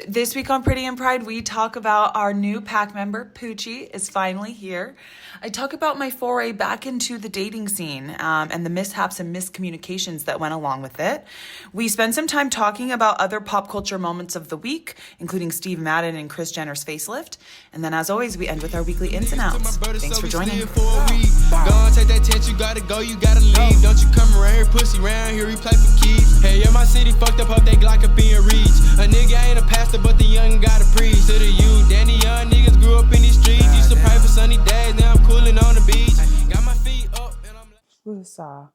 This week on Pretty and Pride, we talk about our new pack member, Pucci, is finally here. I talk about my foray back into the dating scene and the mishaps and miscommunications that went along with it. We spend some time talking about other pop culture moments of the week, including Steve Madden and Kris Jenner's facelift. And then, as always, we end with our weekly ins and outs. Thanks for joining. Go on, take that tent, you gotta go, you gotta leave. Don't you come around here, pussy, around here, we play for keeps. Hey, yeah, my city fucked up, hope they Glock up in your reach. A nigga ain't a pastor, but the young gotta preach. To the youth, Danny young niggas grew up in these streets. Used to pray for sunny days, now I'm cooling on the beach. Got my feet up and I'm Woosah.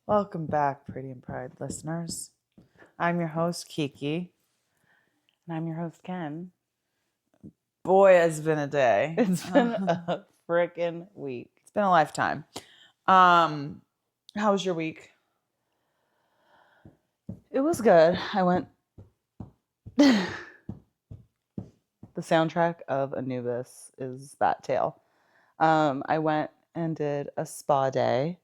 Welcome back, Pretty and Pride listeners. I'm your host, Kiki. And I'm your host, Ken. Boy, it's been a day. It's been a frickin' week. It's been a lifetime. How was your week? It was good. I went... The soundtrack of Anubis is that tale. I went and did a spa day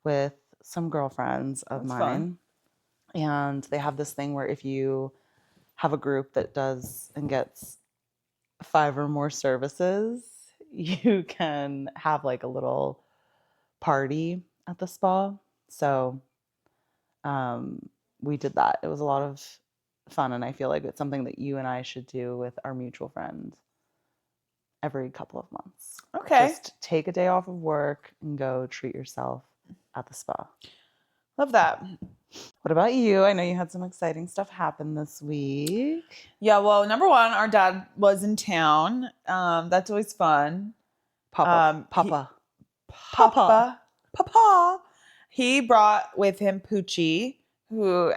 with some girlfriends of That's mine. Fun. And they have this thing where if you have a group that does and gets 5 or more services, you can have like a little party at the spa. So we did that. It was a lot of fun, and I feel like it's something that you and I should do with our mutual friend every couple of months. Okay. Just take a day off of work and go treat yourself at the spa. Love that. What about you? I know you had some exciting stuff happen this week. Yeah, well, number one, our dad was in town. That's always fun. Papa. He brought with him Pucci, whose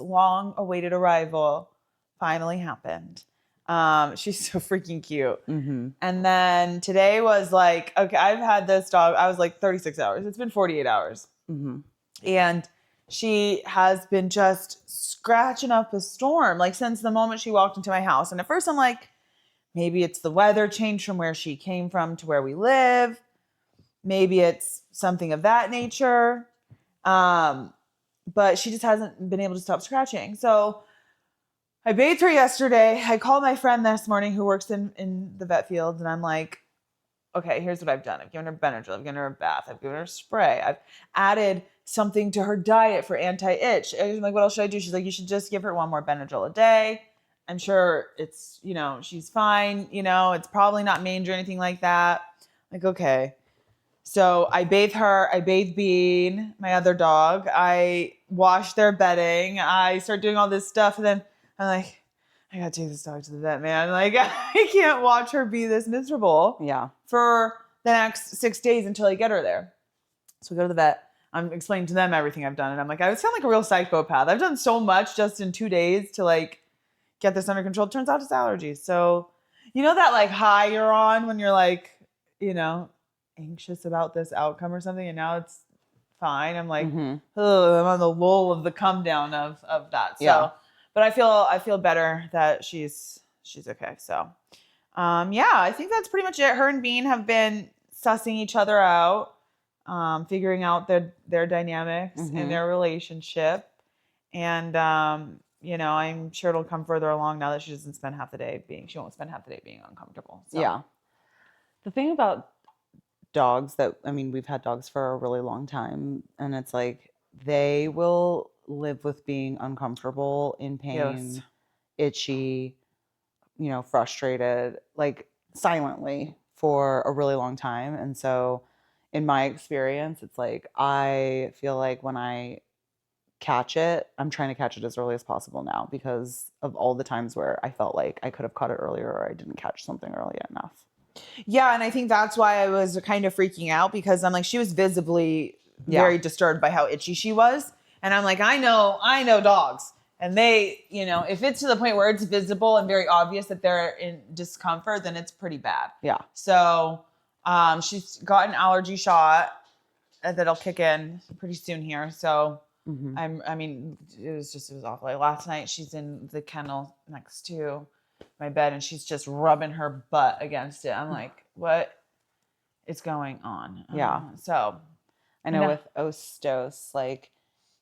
long-awaited arrival finally happened. She's so freaking cute. Mm-hmm. And then today was like, okay, I've had this dog. I was like 36 hours. It's been 48 hours. Mm-hmm. And she has been just scratching up a storm, like since the moment she walked into my house. And at first I'm like, maybe it's the weather change from where she came from to where we live. Maybe it's something of that nature. But she just hasn't been able to stop scratching. So I bathed her yesterday. I called my friend this morning who works in the vet field. And I'm like, okay, here's what I've done. I've given her Benadryl. I've given her a bath. I've given her a spray. I've added something to her diet for anti-itch. I'm like, what else should I do? She's like, you should just give her 1 more Benadryl a day. I'm sure it's, she's fine. It's probably not mange or anything like that. Like, okay. So I bathe her. I bathe Bean, my other dog. I wash their bedding. I start doing all this stuff. And then I'm like, I got to take this dog to the vet, man. Like, I can't watch her be this miserable. Yeah. For the next 6 days until I get her there. So we go to the vet. I'm explaining to them everything I've done. And I'm like, I sound like a real psychopath. I've done so much just in 2 days to like get this under control. Turns out it's allergies. So that like high you're on when you're like, anxious about this outcome or something. And now it's fine. I'm like, I'm on the lull of the come down of that. So, yeah. But I feel better that she's okay. So, I think that's pretty much it. Her and Bean have been sussing each other out, figuring out their dynamics and their relationship. And, I'm sure it'll come further along now that she won't spend half the day being uncomfortable. So. Yeah. The thing about dogs we've had dogs for a really long time, and it's like they will live with being uncomfortable, in pain, Yes. itchy, frustrated, like silently for a really long time. And so in my experience, it's like I feel like when I catch it, I'm trying to catch it as early as possible now because of all the times where I felt like I could have caught it earlier or I didn't catch something early enough. Yeah, and I think that's why I was kind of freaking out because I'm like, she was visibly very disturbed by how itchy she was. And I'm like, I know dogs. And they, if it's to the point where it's visible and very obvious that they're in discomfort, then it's pretty bad. Yeah. So she's got an allergy shot that'll kick in pretty soon here. So it was awful. Like last night, she's in the kennel next to my bed and she's just rubbing her butt against it. I'm like, what is going on? Yeah. So I know with Ostos, like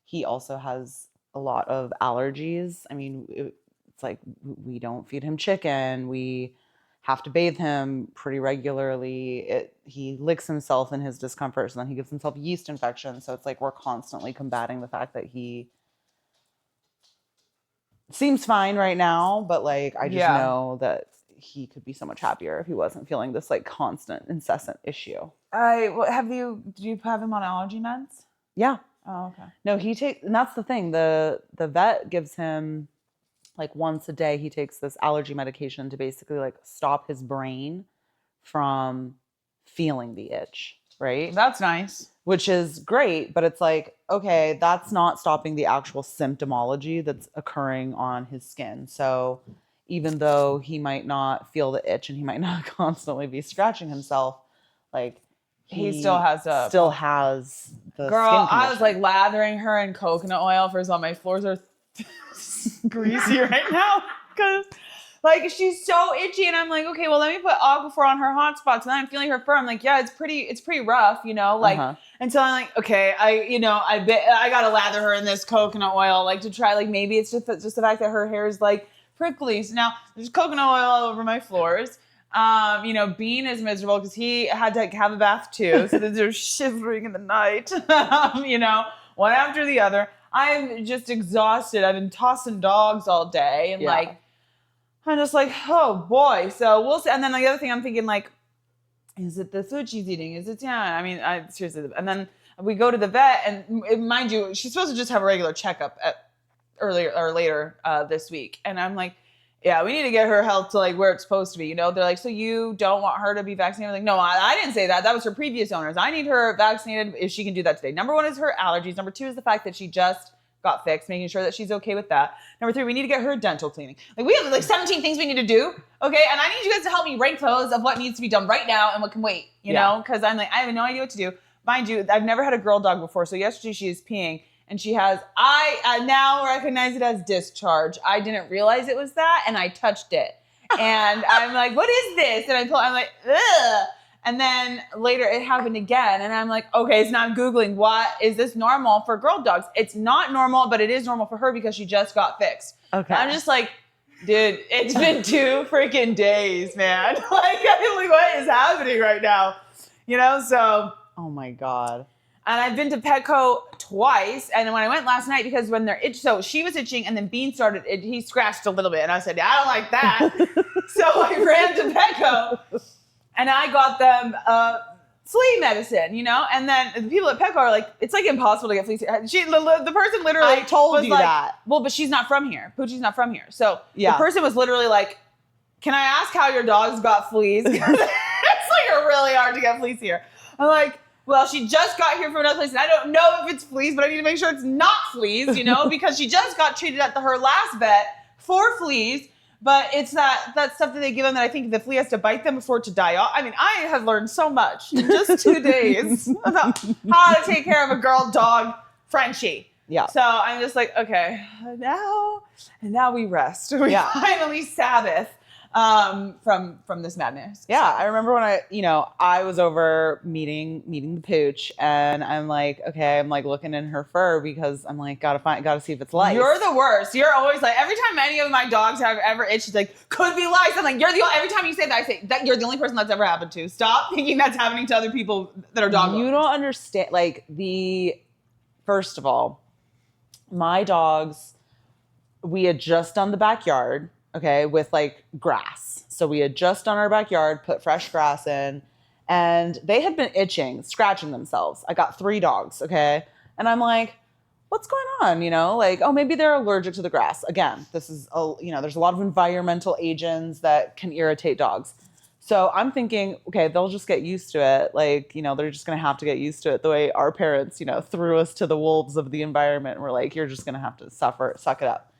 he also has a lot of allergies. I mean, it's like we don't feed him chicken. We have to bathe him pretty regularly. He licks himself in his discomfort, so then he gives himself yeast infections. So it's like we're constantly combating the fact that he seems fine right now, but like I just know that he could be so much happier if he wasn't feeling this like constant, incessant issue. Do you have him on allergy meds? Yeah. Oh, okay. No, and that's the thing. The vet gives him like once a day, he takes this allergy medication to basically like stop his brain from feeling the itch, right? That's nice. Which is great, but it's like, okay, that's not stopping the actual symptomology that's occurring on his skin. So even though he might not feel the itch and he might not constantly be scratching himself, like he still has the girl. I was like lathering her in coconut oil. First of all, my floors are greasy right now because like she's so itchy, and I'm like, okay, well, let me put Aquaphor on her hot spots, and then I'm feeling her fur. I'm like, yeah, it's pretty rough, like until I'm like, okay, I gotta lather her in this coconut oil, like to try, like maybe it's just the fact that her hair is like prickly. So now there's coconut oil all over my floors. Bean is miserable because he had to have a bath too, so they're shivering in the night. One after the other. I'm just exhausted. I've been tossing dogs all day, and like, I'm just like, oh boy. So we'll see. And then the other thing I'm thinking, like, is it the food she's eating? Is it, I mean, I seriously. And then we go to the vet, and mind you, she's supposed to just have a regular checkup later this week. And I'm like, yeah, we need to get her health to like where it's supposed to be. They're like, so you don't want her to be vaccinated? I'm like, no, I didn't say that. That was her previous owners. I need her vaccinated if she can do that today. Number one is her allergies. Number two is the fact that she just got fixed, making sure that she's okay with that. Number three, we need to get her dental cleaning. Like we have like 17 things we need to do. Okay. And I need you guys to help me rank those of what needs to be done right now and what can wait, know? Cause I'm like, I have no idea what to do. Mind you, I've never had a girl dog before. So yesterday she is peeing. And she has, I now recognize it as discharge. I didn't realize it was that, and I touched it. And I'm like, what is this? And I'm like, ugh. And then later it happened again. And I'm like, okay, so now I'm Googling, what is this normal for girl dogs? It's not normal, but it is normal for her because she just got fixed. Okay. I'm just like, dude, it's been 2 freaking days, man. Like, I'm like, what is happening right now? So. Oh my God. And I've been to Petco twice. And when I went last night, because when they're so she was itching and then Bean started, he scratched a little bit. And I said, I don't like that. So I ran to Petco and I got them flea medicine, And then the people at Petco are like, it's like impossible to get fleas here. The person literally I told you like, that. Well, but she's not from here. Pucci's not from here. So the person was literally like, can I ask how your dog's got fleas? It's like really hard to get fleas here. I'm like, well, she just got here from another place, and I don't know if it's fleas, but I need to make sure it's not fleas, because she just got treated at her last vet for fleas, but it's that stuff that they give them that I think the flea has to bite them before it to die off. I mean, I have learned so much in just 2 days about how to take care of a girl dog Frenchie. Yeah. So I'm just like, okay, now we rest. We finally Sabbath. From this madness. Yeah, I remember when I was over meeting the pooch, and I'm like, okay, I'm like looking in her fur because I'm like, gotta see if it's lice. You're the worst. You're always like, every time any of my dogs have ever itched, she's like, could be lice. I'm like, every time you say that, I say that you're the only person that's ever happened to. Stop thinking that's happening to other people that are dog owners. You don't understand. Like first of all, my dogs, we had just done the backyard. Okay, with like grass. So we had just done our backyard, put fresh grass in, and they had been itching, scratching themselves. I got 3 dogs, okay? And I'm like, what's going on? Like, oh, maybe they're allergic to the grass. Again, this is, there's a lot of environmental agents that can irritate dogs. So I'm thinking, okay, they'll just get used to it. Like, they're just going to have to get used to it the way our parents, threw us to the wolves of the environment. And we're like, you're just going to have to suck it up.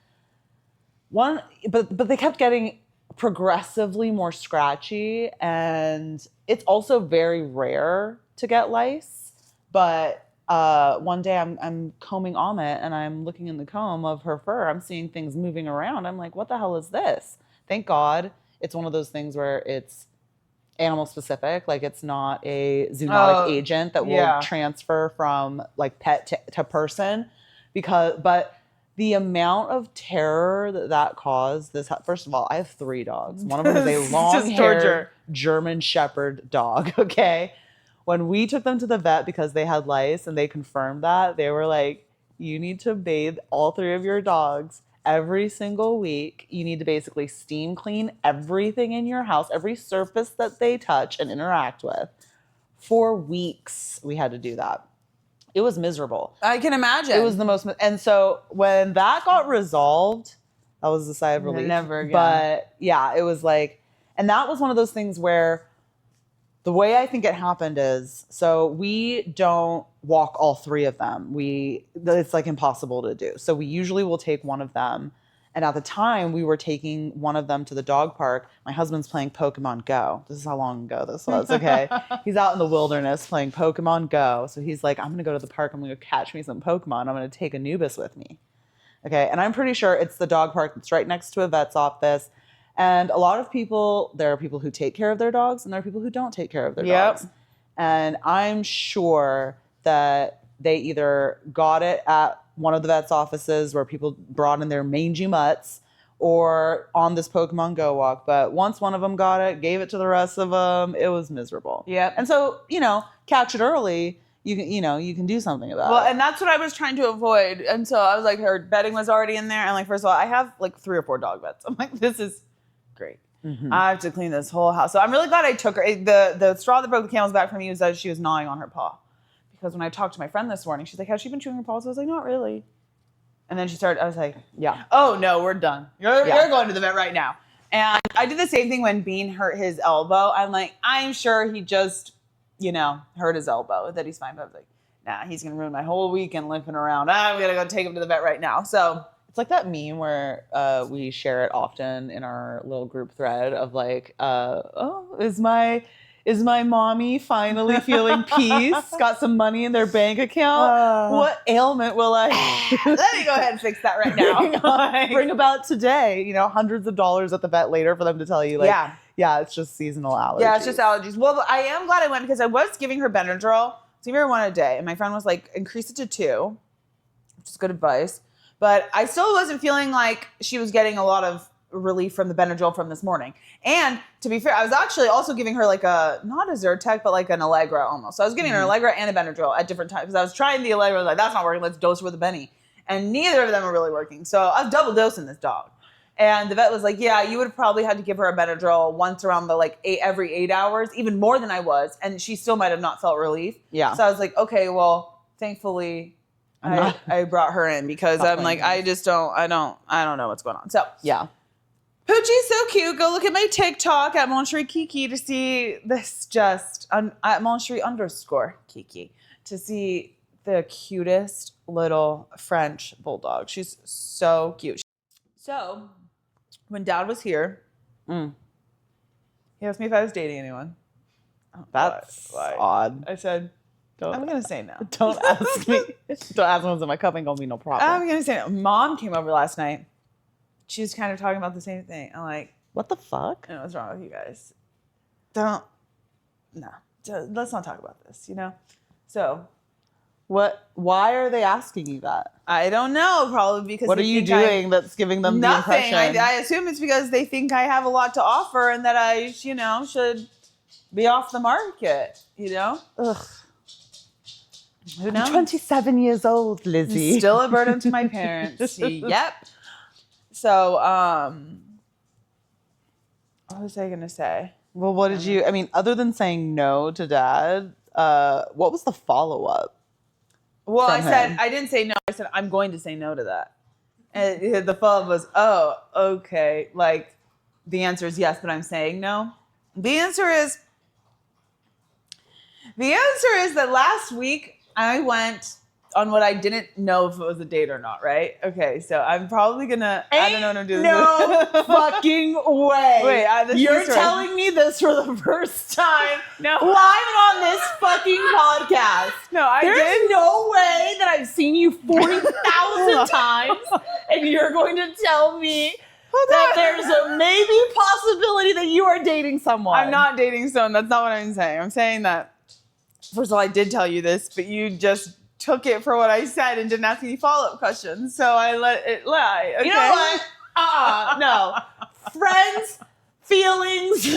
But they kept getting progressively more scratchy, and it's also very rare to get lice. But one day I'm combing Amit, and I'm looking in the comb of her fur. I'm seeing things moving around. I'm like, what the hell is this? Thank God it's one of those things where it's animal specific. Like it's not a zoonotic agent that will transfer from like pet to person, but the amount of terror that caused first of all, I have 3 dogs. One of them is a It's just torture. long-haired German Shepherd dog, okay? When we took them to the vet because they had lice and they confirmed that, they were like, you need to bathe all 3 of your dogs every single week. You need to basically steam clean everything in your house, every surface that they touch and interact with. For weeks, we had to do that. It was miserable. I can imagine. It was the most, and so when that got resolved, that was a sigh of relief. Never again. But yeah, it was like, and that was one of those things where the way I think it happened is, so we don't walk all 3 of them. It's like impossible to do. So we usually will take one of them. And at the time, we were taking one of them to the dog park. My husband's playing Pokemon Go. This is how long ago this was, okay? He's out in the wilderness playing Pokemon Go. So he's like, I'm going to go to the park. I'm going to go catch me some Pokemon. I'm going to take Anubis with me. Okay, and I'm pretty sure it's the dog park that's right next to a vet's office. And a lot of people, there are people who take care of their dogs, and there are people who don't take care of their dogs. And I'm sure that they either got it at one of the vet's offices where people brought in their mangy mutts, or on this Pokemon Go walk. But once one of them got it, gave it to the rest of them, it was miserable. Yep. And so, catch it early. You can do something about it. Well, and that's what I was trying to avoid. And so I was like, her bedding was already in there. And like, first of all, I have like 3 or 4 dog beds. I'm like, this is great. Mm-hmm. I have to clean this whole house. So I'm really glad I took her. The straw that broke the camel's back for me was that she was gnawing on her paw. Because when I talked to my friend this morning, she's like, has she been chewing her paws? I was like, not really. And then I was like, yeah. Oh, no, we're done. You're going to the vet right now. And I did the same thing when Bean hurt his elbow. I'm like, I'm sure he just, hurt his elbow, that he's fine. But I was like, nah, he's going to ruin my whole weekend limping around. I'm going to go take him to the vet right now. So it's like that meme where we share it often in our little group thread of like, is my mommy finally feeling peace? Got some money in their bank account? What ailment will I let me go ahead and fix that right now. bring about today? Hundreds of dollars at the vet later for them to tell you, like, yeah, it's just seasonal allergies. Yeah, it's just allergies. Well, I am glad I went because I was giving her Benadryl. I was giving her 1 a day, and my friend was like, increase it to 2, which is good advice. But I still wasn't feeling like she was getting a lot of relief from the Benadryl from this morning. And to be fair, I was actually also giving her like not a Zyrtec, but like an Allegra almost. So I was giving her an Allegra and a Benadryl at different times because I was trying the Allegra. I was like, that's not working. Let's dose her with a Benny. And neither of them are really working. So I was double dosing this dog. And the vet was like, yeah, you would have probably had to give her a Benadryl once around the every 8 hours, even more than I was. And she still might have not felt relief. Yeah. So I was like, okay, well, thankfully I brought her in because I'm like, I don't know what's going on. So yeah. Pucci's so cute. Go look at my TikTok at Kiki to see this at _Kiki to see the cutest little French bulldog. She's so cute. So when Dad was here, he asked me if I was dating anyone. That's odd. I said, I'm going to say no. Don't ask me. Don't ask me what's in my cup. Ain't going to be no problem. I'm going to say no. Mom came over last night. She was kind of talking about the same thing. I'm like, what the fuck? I know what's wrong with you guys. Let's not talk about this, So, why are they asking you that? I don't know. Probably because what are you doing that's giving them nothing. The impression? I assume it's because they think I have a lot to offer and that I, should be off the market. Ugh. Who knows? I'm 27 years old, Lizzie. Still a burden to my parents. Yep. So, what was I going to say? Well, what did you, other than saying no to Dad, what was the follow-up? Well, I didn't say no. I said, I'm going to say no to that. And the follow-up was, oh, okay. Like, the answer is yes, but I'm saying no. The answer is that last week I went on what I didn't know if it was a date or not, right? Okay, so I'm probably gonna. I don't know what I'm doing. No fucking way. Wait, you're telling me this for the first time live on this fucking podcast. No, There's no way that I've seen you 40,000 times, and you're going to tell me that there's a maybe possibility that you are dating someone. I'm not dating someone. That's not what I'm saying. I'm saying that. First of all, I did tell you this, but you just took it for what I said and didn't ask any follow-up questions. So I let it lie. Okay? You know what? No. Friends, feelings,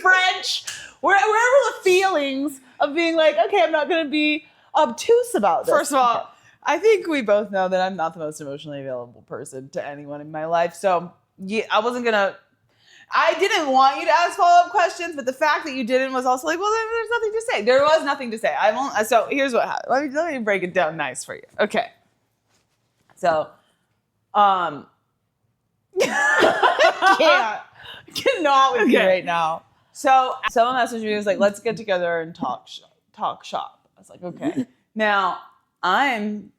French, wherever the feelings of being like, okay, I'm not going to be obtuse about this. First of all, I think we both know that I'm not the most emotionally available person to anyone in my life. So yeah, I didn't want you to ask follow-up questions, but the fact that you didn't was also like, well, there's nothing to say. There was nothing to say. So here's what happened. Let me break it down nice for you. Okay. So, I cannot with you right now. So someone messaged me, was like, let's get together and talk shop. I was like, okay. Now, I'm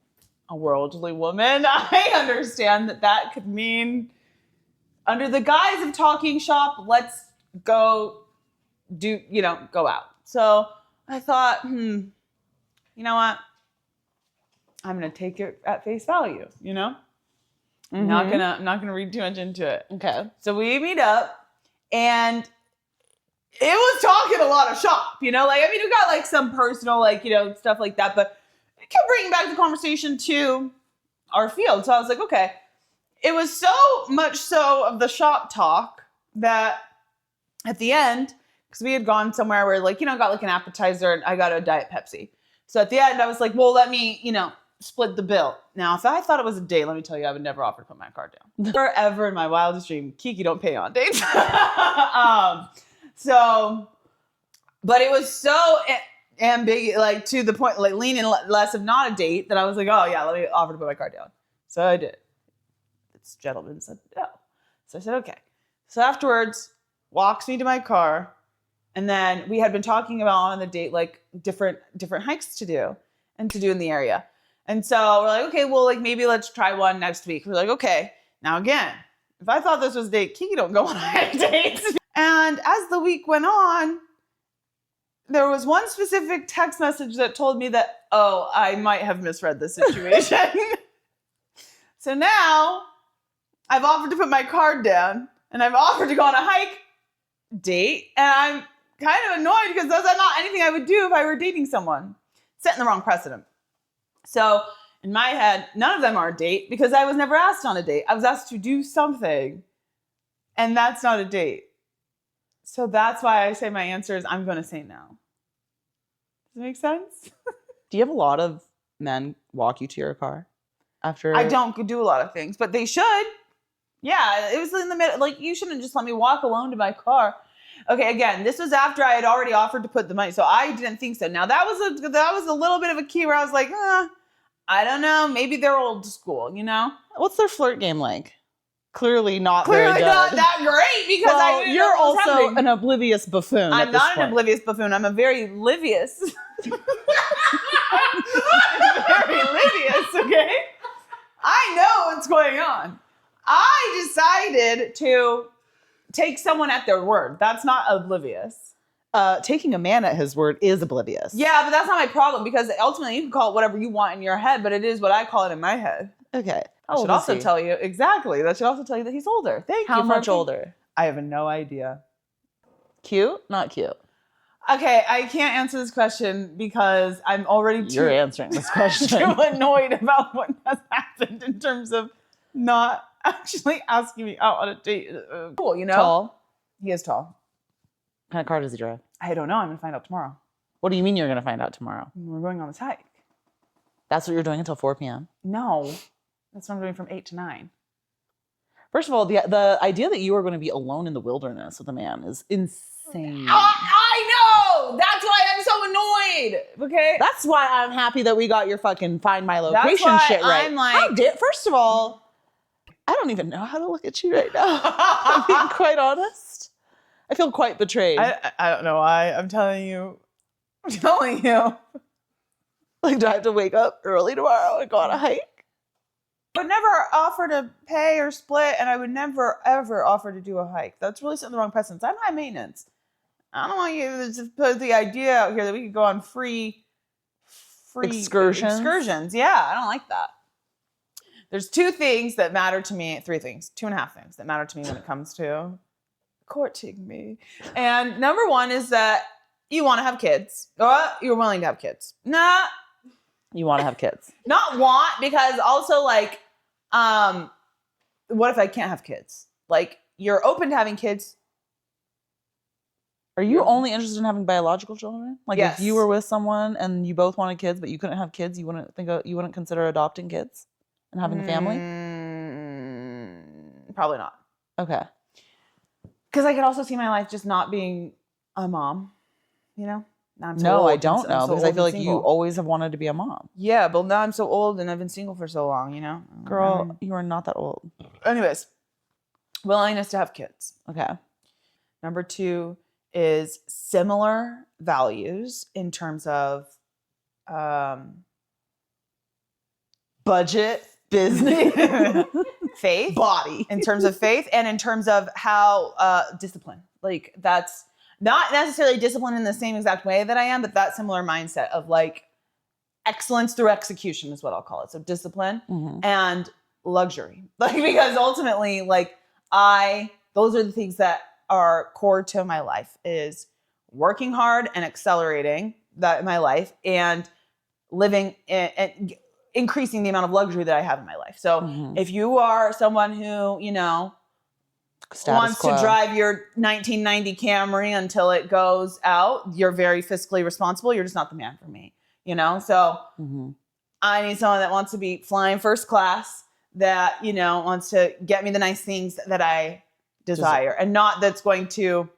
a worldly woman. I understand that could mean, under the guise of talking shop, let's go go out. So I thought, you know what? I'm going to take it at face value, I'm not gonna read too much into it. Okay. So we meet up, and it was talking a lot of shop, we got like some personal, stuff like that, but it kept bringing back the conversation to our field. So I was like, okay. It was so much so of the shop talk that at the end, because we had gone somewhere where got like an appetizer and I got a Diet Pepsi. So at the end I was like, well, let me, split the bill. Now, if I thought it was a date, let me tell you, I would never offer to put my card down. Never ever in my wildest dream. Kiki don't pay on dates. But it was so ambiguous, to the point, leaning less of not a date, that I was like, oh yeah, let me offer to put my card down. So I did. This gentleman said no. So I said, okay. So afterwards, walks me to my car. And then we had been talking about on the date, different hikes to do and to do in the area. And so we're like, okay, well, maybe let's try one next week. We're like, okay. Now again, if I thought this was a date, Kiki don't go on dates. And as the week went on, there was one specific text message that told me that, oh, I might have misread the situation. So now I've offered to put my card down, and I've offered to go on a hike date, and I'm kind of annoyed because that's not anything I would do if I were dating someone. Setting the wrong precedent. So in my head, none of them are a date because I was never asked on a date. I was asked to do something, and that's not a date. So that's why I say my answer is I'm going to say no. Does it make sense? Do you have a lot of men walk you to your car after? I don't do a lot of things, but they should. Yeah, it was in the middle. You shouldn't just let me walk alone to my car. Okay, again, this was after I had already offered to put the money, so I didn't think so. Now that was a little bit of a key where I was like, I don't know, maybe they're old school, What's their flirt game like? Clearly not Clearly very good. not that great because I didn't know you're what was also happening. an oblivious buffoon. I'm not an oblivious buffoon. I'm a very livious. I'm very livious, okay? I know what's going on. I decided to take someone at their word. That's not oblivious. Taking a man at his word is oblivious. Yeah, but that's not my problem because ultimately you can call it whatever you want in your head, but it is what I call it in my head. Okay. That should also tell you exactly. That should also tell you that he's older. Thank you. How much older? I have no idea. Cute? Not cute. Okay, I can't answer this question because I'm already You're answering this question. too annoyed about what has happened in terms of not actually asking me out on a date. Cool, Tall? He is tall. What kind of car does he drive? I don't know. I'm going to find out tomorrow. What do you mean you're going to find out tomorrow? We're going on this hike. That's what you're doing until 4 p.m.? No, that's what I'm doing from 8 to 9. First of all, the idea that you are going to be alone in the wilderness with a man is insane. I know! That's why I'm so annoyed! Okay? That's why I'm happy that we got your fucking find my location why shit right. I'm like- First of all, I don't even know how to look at you right now. I'm being quite honest. I feel quite betrayed. I don't know why. I'm telling you. Like, do I have to wake up early tomorrow and go on a hike? I would never offer to pay or split, and I would never, ever offer to do a hike. That's really setting the wrong precedence. I'm high maintenance. I don't want you to just put the idea out here that we could go on free excursions. Yeah, I don't like that. There's 2 things that matter to me, 3 things, 2.5 things that matter to me when it comes to courting me. And number 1 is that you want to have kids, or you're willing to have kids. Nah, You want to have kids. Not want, because also like, what if I can't have kids? Like, you're open to having kids. Are you only interested in having biological children? Like Yes. if you were with someone and you both wanted kids, but you couldn't have kids, you wouldn't consider adopting kids and having a family? Probably not. Okay. Because I could also see my life just not being a mom, you know? Now I'm so No, old I and don't I'm know so because old I and feel like you single. always have wanted to be a mom. Yeah, but now I'm so old and I've been single for so long, you know? Girl, you are not that old. Anyways, willingness to have kids. Okay. Number 2 is similar values in terms of budget, business, faith, Body. in terms of faith, and in terms of how discipline. Like, that's not necessarily discipline in the same exact way that I am, but that similar mindset of like excellence through execution is what I'll call it. So discipline and luxury. Like, because ultimately, like, those are the things that are core to my life, is working hard and accelerating that in my life, and living and increasing the amount of luxury that I have in my life. So if you are someone who, you know, wants to drive your 1990 Camry until it goes out, you're very fiscally responsible, you're just not the man for me, you know? So I need someone that wants to be flying first class, that, you know, wants to get me the nice things that I desire, and not that's going to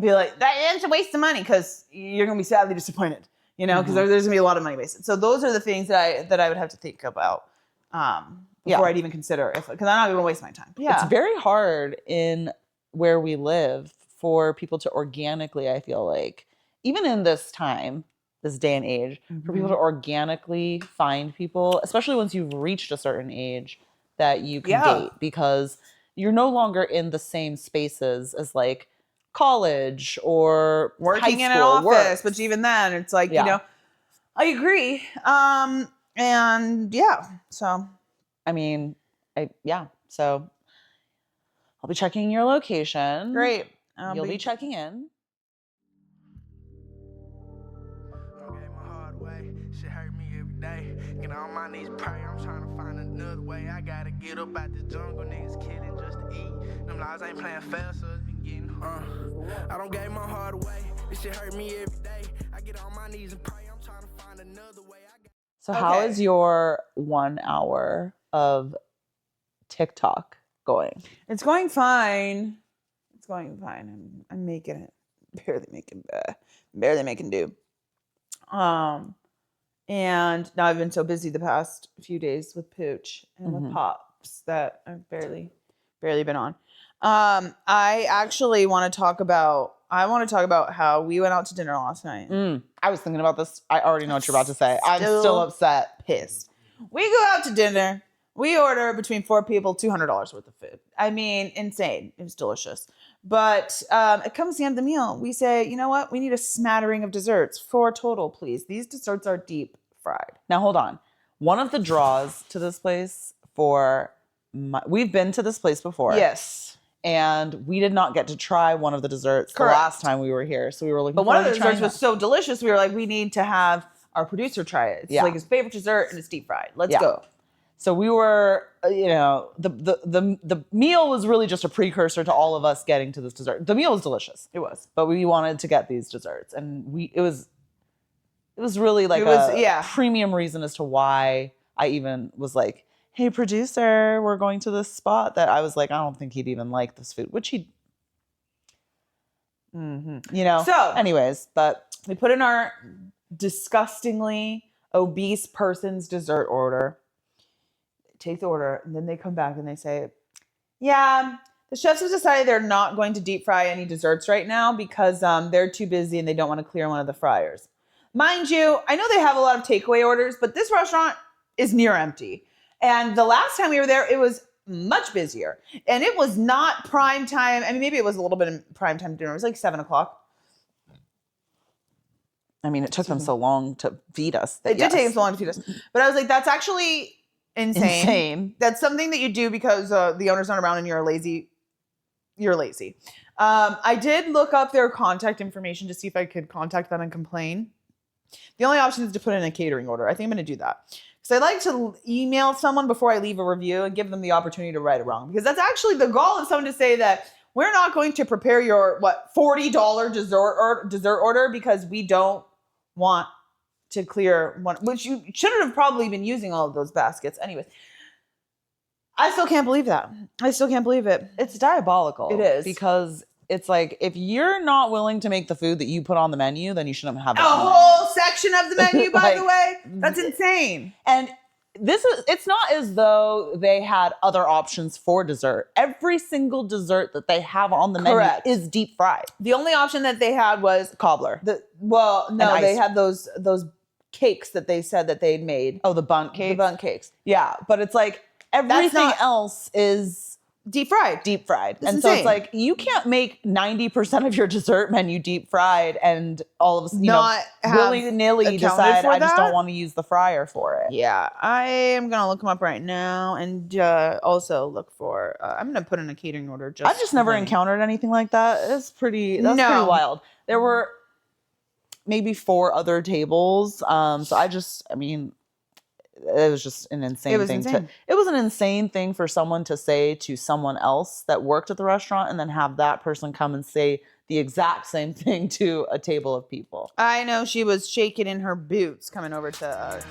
be like, that's a waste of money, because you're going to be sadly disappointed, you know, because there's going to be a lot of money wasted. So those are the things that I would have to think about before I'd even consider, because I'm not going to waste my time. Yeah. It's very hard in where we live for people to organically, I feel like, even in this time, this day and age, for people to organically find people, especially once you've reached a certain age, that you can date, because you're no longer in the same spaces as like college or working high in an school, office, but even then it's like, you know, I agree. And yeah, so. I mean, so I'll be checking your location. Great. You'll be checking in. Okay, my hard way. Shit hurt me every day. Get on my knees, pray. I'm trying to find another way. I gotta get up out the jungle. Niggas killing just to eat. Them lies ain't playing fair, so it's been getting I don't gave my heart away. This shit hurt me every day. I get on my knees and pray. I'm trying to find another way. So how is your 1 hour of TikTok going? It's going fine. It's going fine. I'm making it. Barely making do. And now I've been so busy the past few days with Pooch and with Pops that I've barely been on. I actually want to talk about how we went out to dinner last night. I was thinking about this. I already know what you're about to say. I'm still upset. Pissed. We go out to dinner. We order between 4 people, $200 worth of food. I mean, insane. It was delicious. But it comes to the end of the meal. We say, you know what? We need a smattering of desserts. 4 total, please. These desserts are deep fried. Now, hold on. One of the draws to this place we've been to this place before. Yes. And we did not get to try one of the desserts the last time we were here. So we were looking forward to trying. But one of the desserts was so so delicious. We were like, we need to have our producer try it. It's like his favorite dessert, and it's deep fried. Let's go. So we were, you know, the meal was really just a precursor to all of us getting to this dessert. The meal was delicious. It was. But we wanted to get these desserts. And it was really like a premium reason as to why I even was like, hey, producer, we're going to this spot that I was like, I don't think he'd even like this food, which he, you know. So anyways, but we put in our disgustingly obese person's dessert order. Take the order, and then they come back and they say, yeah, the chefs have decided they're not going to deep fry any desserts right now because they're too busy and they don't want to clear one of the fryers. Mind you, I know they have a lot of takeaway orders, but this restaurant is near empty. And the last time we were there, it was much busier. And it was not prime time. I mean, maybe it was a little bit of prime time dinner. It was like 7 o'clock. I mean, it took them so long to feed us. It did take them so long to feed us. But I was like, that's actually insane. That's something that you do because the owner's not around and you're lazy. You're lazy. I did look up their contact information to see if I could contact them and complain. The only option is to put in a catering order. I think I'm going to do that. Because I like to email someone before I leave a review and give them the opportunity to right or wrong. Because that's actually the goal of someone to say that we're not going to prepare your, $40 dessert order because we don't want to clear one, which you shouldn't have probably been using all of those baskets. Anyways, I still can't believe that. I still can't believe it. It's diabolical. It is. Because it's like, if you're not willing to make the food that you put on the menu, then you shouldn't have it A on the whole section of the menu, by Like, the way. That's insane. And it's not as though they had other options for dessert. Every single dessert that they have on the Correct. menu is deep fried. The only option that they had was Cobbler. no, they ice. had those cakes that they said that they'd made. Oh, the bundt cake. The bundt cakes. Yeah, but it's like everything else is Deep fried. deep fried. That's and so insane. it's like, you can't make 90% of your dessert menu deep fried and all of a sudden, willy-nilly accounted decide for I just that? don't want to use the fryer for it. Yeah, I am going to look them up right now and also look for, I'm going to put in a catering order. I've just never encountered anything like that. That's pretty wild. There were maybe 4 other tables. It was just an insane thing. It was an insane thing for someone to say to someone else that worked at the restaurant and then have that person come and say the exact same thing to a table of people. I know she was shaking in her boots coming over to us.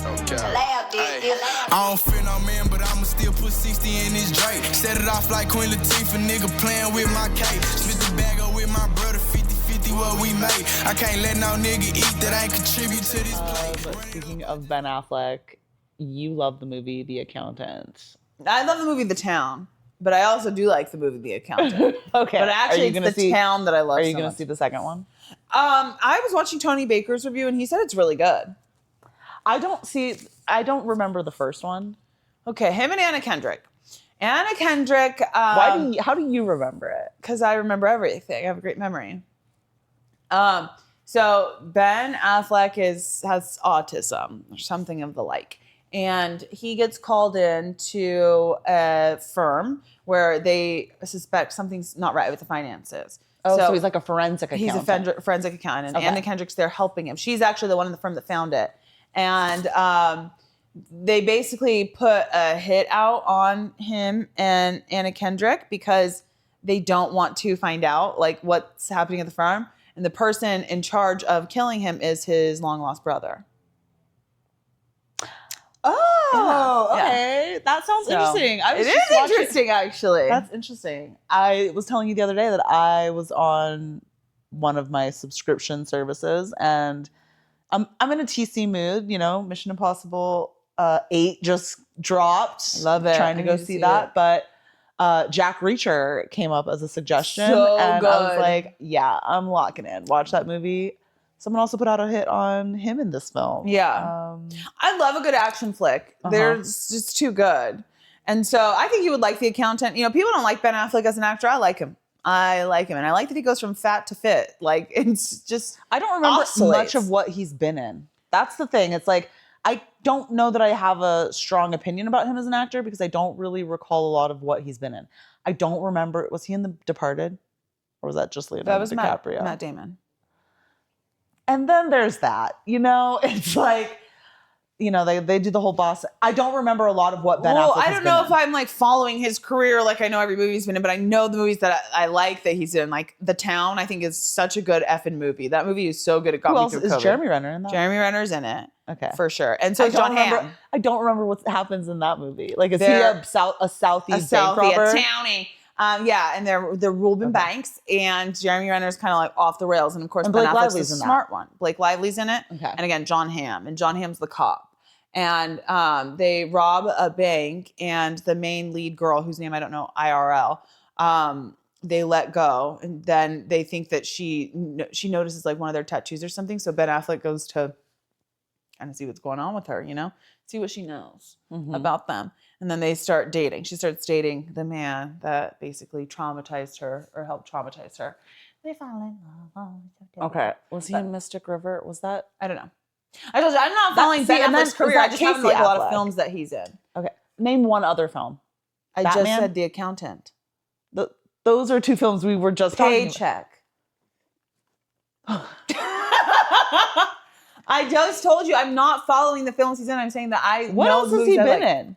Okay. I don't fear no man, but I'ma still put 60 in this Drake. Set it off like Queen Latifah, nigga playing with my cake. Split the bag up with my brother, 50-50 what we made. I can't let no nigga eat that ain't contribute to this play. Speaking of Ben Affleck, you love the movie The Accountant. I love the movie The Town, but I also do like the movie The Accountant. Okay. But actually, it's The Town that I love. Are you going to see the second one? I was watching Tony Baker's review, and he said it's really good. I don't remember the first one. Okay, him and Anna Kendrick. Anna Kendrick. How do you remember it? Because I remember everything. I have a great memory. So Ben Affleck has autism or something of the like. And he gets called in to a firm where they suspect something's not right with the finances. Oh, so he's like a forensic accountant. He's a forensic accountant. And Okay. Anna Kendrick's there helping him. She's actually the one in the firm that found it. And they basically put a hit out on him and Anna Kendrick because they don't want to find out like what's happening at the firm. And the person in charge of killing him is his long lost brother. Oh, Yeah. okay. That sounds So, interesting. It is interesting, actually. That's interesting. I was telling you the other day that I was on one of my subscription services, and I'm in a TC mood. You know, Mission Impossible 8 just dropped. Love it. Trying to I go need to see see that, but Jack Reacher came up as a suggestion, So and I was good. like, "Yeah, I'm locking in. Watch that movie." Someone also put out a hit on him in this film. Yeah. I love a good action flick. They're just too good. And so I think you would like The Accountant. You know, people don't like Ben Affleck as an actor. I like him. And I like that he goes from fat to fit. Like, it's just, I don't remember oscillates. much of what he's been in. That's the thing. It's like, I don't know that I have a strong opinion about him as an actor because I don't really recall a lot of what he's been in. I don't remember. Was he in The Departed? Or was that just Leonardo that was DiCaprio? Matt Damon. And then there's that. You know, it's like, you know, they do the whole boss. I don't remember a lot of what Ben Affleck has I don't know been if in. I'm like following his career like I know every movie he's been in, but I know the movies that I like that he's in. Like The Town, I think is such a good effing movie. That movie is so good. It got Who me else through is COVID. Jeremy Renner in that? Jeremy Renner's in it. Okay. For sure. And so is John Hamm. I don't remember what happens in that movie. Like, is They're- he a Southeast bank Southie, robber? a townie. Yeah, and they're robbing banks, and Jeremy Renner's kind of like off the rails, and of course And Ben Blake Affleck's the Lively's in that. smart one. Blake Lively's in it, Okay. and again John Hamm, and John Hamm's the cop, and they rob a bank, and the main lead girl, whose name I don't know, IRL, they let go, and then they think that she notices like one of their tattoos or something, so Ben Affleck goes to kind of see what's going on with her, you know, see what she knows about them. And then they start dating. She starts dating the man that basically traumatized her or helped traumatize her. They fall in love. Okay. Was he in Mystic River? Was that? I don't know. I told you, I'm not following see, Ben and then Affleck's career. was I that just haven't Casey like a lot Affleck? of films that he's in. Okay. Name one other film. I just Batman? said The Accountant. Those are 2 films we were just talking about. Paycheck. I just told you I'm not following the films he's in. I'm saying that I What know else the has he movies I been like. in?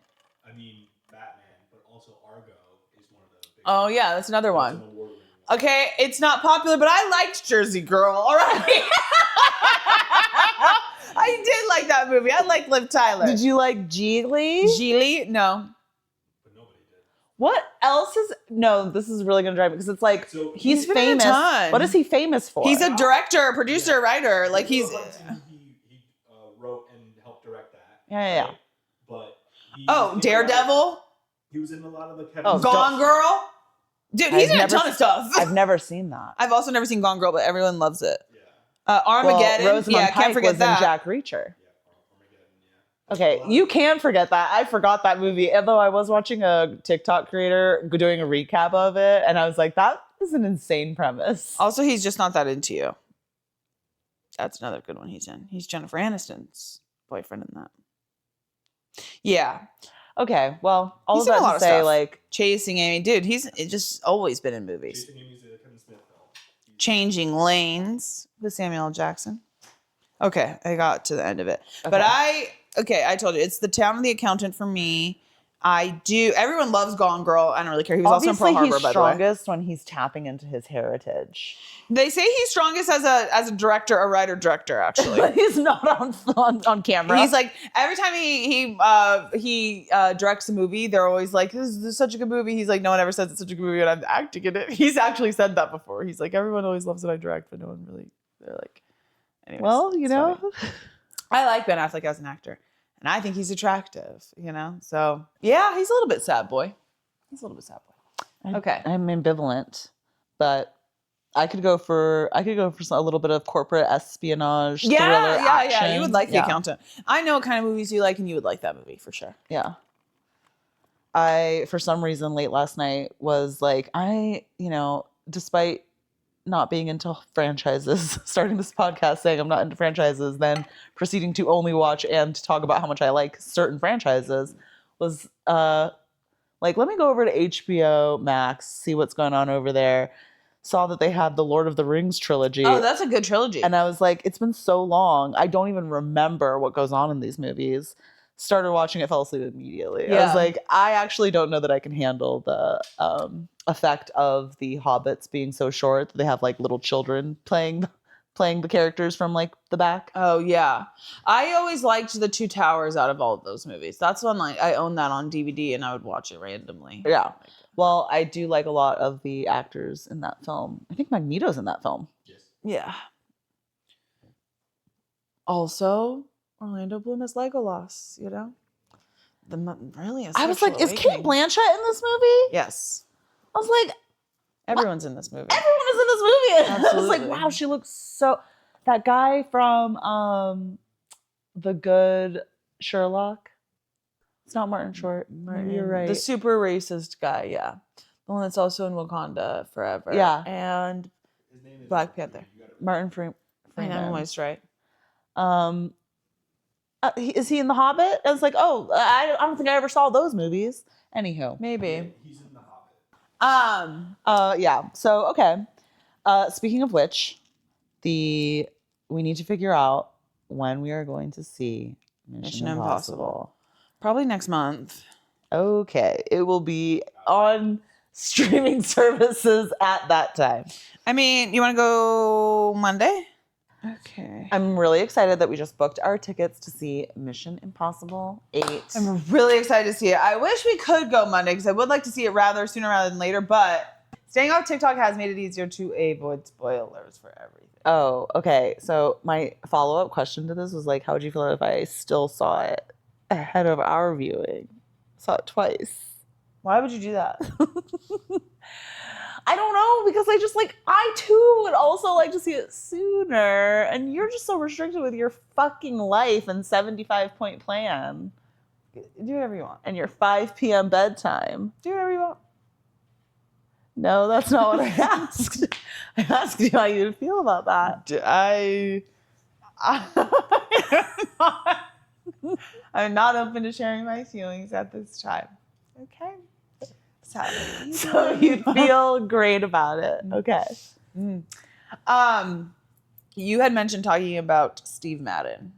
I mean, Batman, but also Argo is one of the big Oh yeah, that's another That's one. an award-winning one. Okay, it's not popular, but I liked Jersey Girl. All right. I did like that movie. I like Liv Tyler. Did you like Geely? Geely? No. But nobody did. What else is? No, this is really gonna drive me because it's like So he's been in a famous. ton. What is he famous for? He's a director, producer, writer. Like He he's. wrote and helped direct that. Yeah. right? But he Oh, was in Daredevil, he was in a lot of the Kevin. Oh, Smith Gone stuff. Girl. Dude, he's I've in a never ton of stuff. I've never seen that. I've also never seen Gone Girl, but everyone loves it. Yeah. Armageddon. Well, Rosamund yeah, Pike can't forget was that. in Jack Reacher. Yeah. Armageddon. Yeah. Okay, you can forget that. I forgot that movie, although I was watching a TikTok creator doing a recap of it, and I was like, that is an insane premise. Also, he's just not that into you. That's another good one he's in. He's Jennifer Aniston's boyfriend in that. Yeah. Okay, well, all He's of in a that lot to of say, stuff. like, Chasing Amy. Dude, he's just always been in movies. Chasing Amy's a Kevin Smith film. Changing Lanes with Samuel L. Jackson. Okay, I got to the end of it. But Okay. I told you, it's The Town of the Accountant for me. Everyone loves Gone Girl. I don't really care. He was obviously also in Pearl Harbor, he's by the way. strongest when he's tapping into his heritage. They say he's strongest as a director, a writer-director, actually. But he's not on camera. He's like, every time he directs a movie, they're always like, this is such a good movie. He's like, no one ever says it's such a good movie and I'm acting in it. He's actually said that before. He's like, everyone always loves what I direct, but no one really, they're like, anyways. well, you it's know. funny. I like Ben Affleck as an actor. And I think he's attractive, you know? So, yeah, he's a little bit sad boy. Okay. I'm ambivalent, but I could go for a little bit of corporate espionage, thriller, Yeah. action. You would like The Accountant. I know what kind of movies you like, and you would like that movie for sure. Yeah. I, for some reason, late last night was like, despite not being into franchises, starting this podcast saying I'm not into franchises, then proceeding to only watch and talk about how much I like certain franchises, was like, let me go over to HBO Max, see what's going on over there. Saw that they had the Lord of the Rings trilogy. Oh, that's a good trilogy. And I was like, it's been so long. I don't even remember what goes on in these movies. Started watching it, fell asleep immediately. I Yeah. was like, I actually don't know that I can handle the effect of the hobbits being so short that they have like little children playing the characters from like the back. Oh yeah, I always liked the Two Towers out of all of those movies. That's one like I own that on DVD and I would watch it randomly. Yeah. Well, I do like a lot of the actors in that film. I think Magneto's in that film. Yes. Yeah. Also, Orlando Bloom as Legolas. You know, really. I was like, is Kate Blanchett in this movie? Yes. I was like, Everyone's in this movie. everyone is in this movie. And I was Absolutely. like, wow, she looks so. That guy from The Good Sherlock. It's not Martin Short. You're right. The super racist guy. Yeah, the one that's also in Wakanda Forever. Yeah. And His name is Black Panther. Martin I know Freeman. I'm almost right. Is he in The Hobbit? I was like, oh, I don't think I ever saw those movies. Anywho. Maybe. He's in The Hobbit. Yeah. So, okay. Speaking of which, we need to figure out when we are going to see Mission Impossible. Probably next month. Okay. It will be on streaming services at that time. I mean, you want to go Monday? Okay. I'm really excited that we just booked our tickets to see Mission Impossible 8. I'm really excited to see it. I wish we could go Monday because I would like to see it sooner rather than later, but staying off TikTok has made it easier to avoid spoilers for everything. Oh, okay. So my follow-up question to this was like, how would you feel if I still saw it ahead of our viewing? Saw it twice. Why would you do that? I don't know, because I too would also like to see it sooner. And you're just so restricted with your fucking life and 75-point plan Do whatever you want. and your 5 p.m. bedtime. Do whatever you want. No, that's not what I asked. I asked you how you'd feel about that. I'm not open to sharing my feelings at this time. Okay. So you feel great about it. Okay. You had mentioned talking about Steve Madden.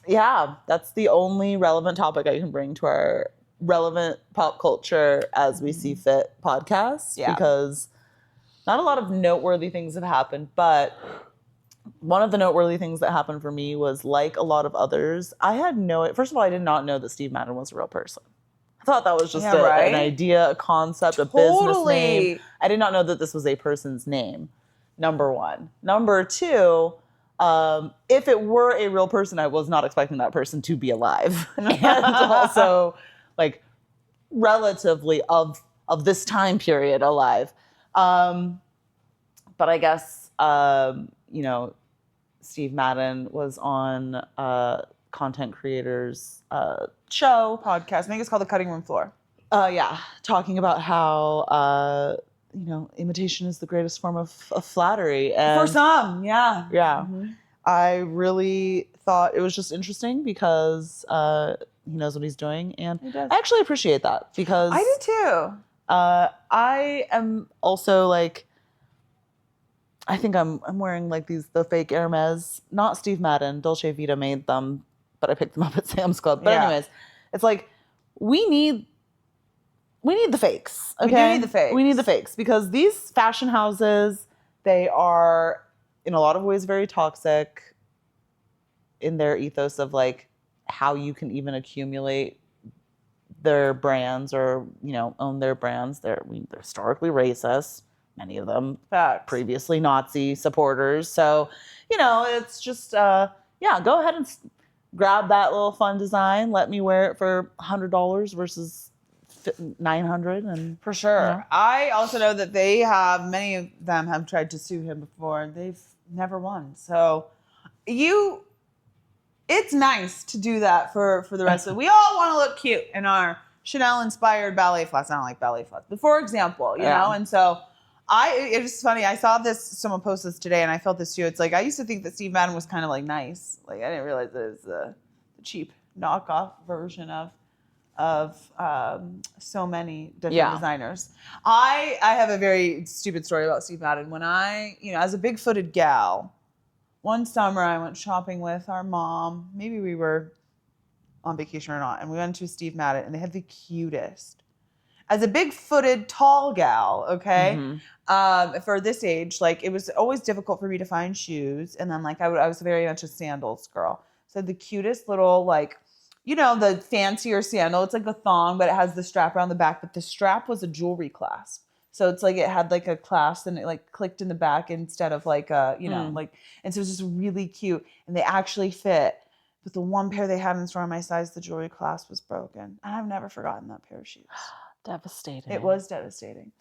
Yeah, that's the only relevant topic I can bring to our relevant pop culture as we see fit podcast. Yeah. Because not a lot of noteworthy things have happened, but one of the noteworthy things that happened for me was, like a lot of others, first of all, I did not know that Steve Madden was a real person. I thought that was just Yeah, right? an idea, a concept, a business name. Totally. I did not know that this was a person's name, number one. Number two, if it were a real person, I was not expecting that person to be alive. And also, like, relatively of this time period alive. But I guess, Steve Madden was on content creators show. Podcast. I think it's called The Cutting Room Floor. Talking about how, imitation is the greatest form of flattery. And For some, yeah. yeah. I really thought it was just interesting because he knows what he's doing. And He does. I actually appreciate that because I do too. I am also like, I think I'm wearing like the fake Hermes, not Steve Madden. Dolce Vita made them, but I picked them up at Sam's Club. But Yeah. anyways, it's like we need the fakes. Okay? We do need the fakes. We need the fakes because these fashion houses, they are in a lot of ways very toxic in their ethos of like how you can even accumulate their brands or own their brands. They're historically racist. Many of them Facts. previously Nazi supporters. So, it's just, go ahead and grab that little fun design. Let me wear it for $100 versus $900. And For sure. I also know that many of them have tried to sue him before and they've never won. So it's nice to do that for the rest of it. We all want to look cute in our Chanel-inspired ballet flats. I don't like ballet flats, but for example, you know, and so it was funny. I saw someone post this today and I felt this too. It's like, I used to think that Steve Madden was kind of like nice. Like I didn't realize that it was the cheap knockoff version of so many different designers. I have a very stupid story about Steve Madden. When I, as a big-footed gal, one summer I went shopping with our mom. Maybe we were on vacation or not. And we went to Steve Madden and they had the cutest. As a big-footed, tall gal, okay, for this age, like it was always difficult for me to find shoes. And then like I was very much a sandals girl. So the cutest little like, the fancier sandal. It's like a thong, but it has the strap around the back. But the strap was a jewelry clasp. So it's like it had like a clasp and it like clicked in the back instead of like a, like, and so it was just really cute. And they actually fit. But the one pair they had in store my size, the jewelry clasp was broken. And I've never forgotten that pair of shoes. devastating. It was devastating.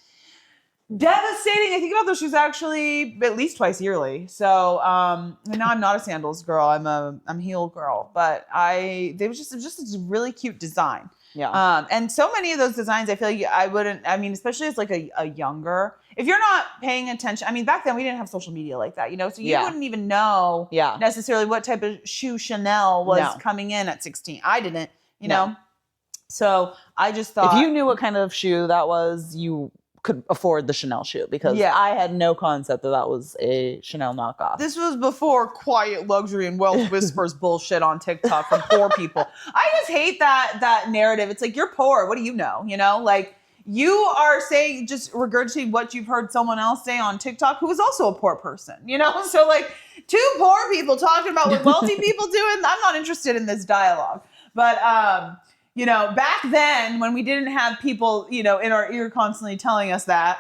Devastating. I think about those shoes actually at least twice yearly. So and now I'm not a sandals girl. I'm heel girl. But it was just a really cute design. Yeah. And so many of those designs, I feel like especially as like a younger, if you're not paying attention, back then we didn't have social media like that, so you wouldn't even know necessarily what type of shoe Chanel was coming in at 16. I didn't, know. So I just thought, if you knew what kind of shoe that was, you could afford the Chanel shoe because I had no concept that was a Chanel knockoff. This was before quiet luxury and wealth whispers bullshit on TikTok from poor people. I just hate that narrative. It's like, you're poor. What do you know? Like you are saying, just regurgitating what you've heard someone else say on TikTok who was also a poor person, So like two poor people talking about what wealthy people do, and I'm not interested in this dialogue. But back then when we didn't have people, in our ear constantly telling us that,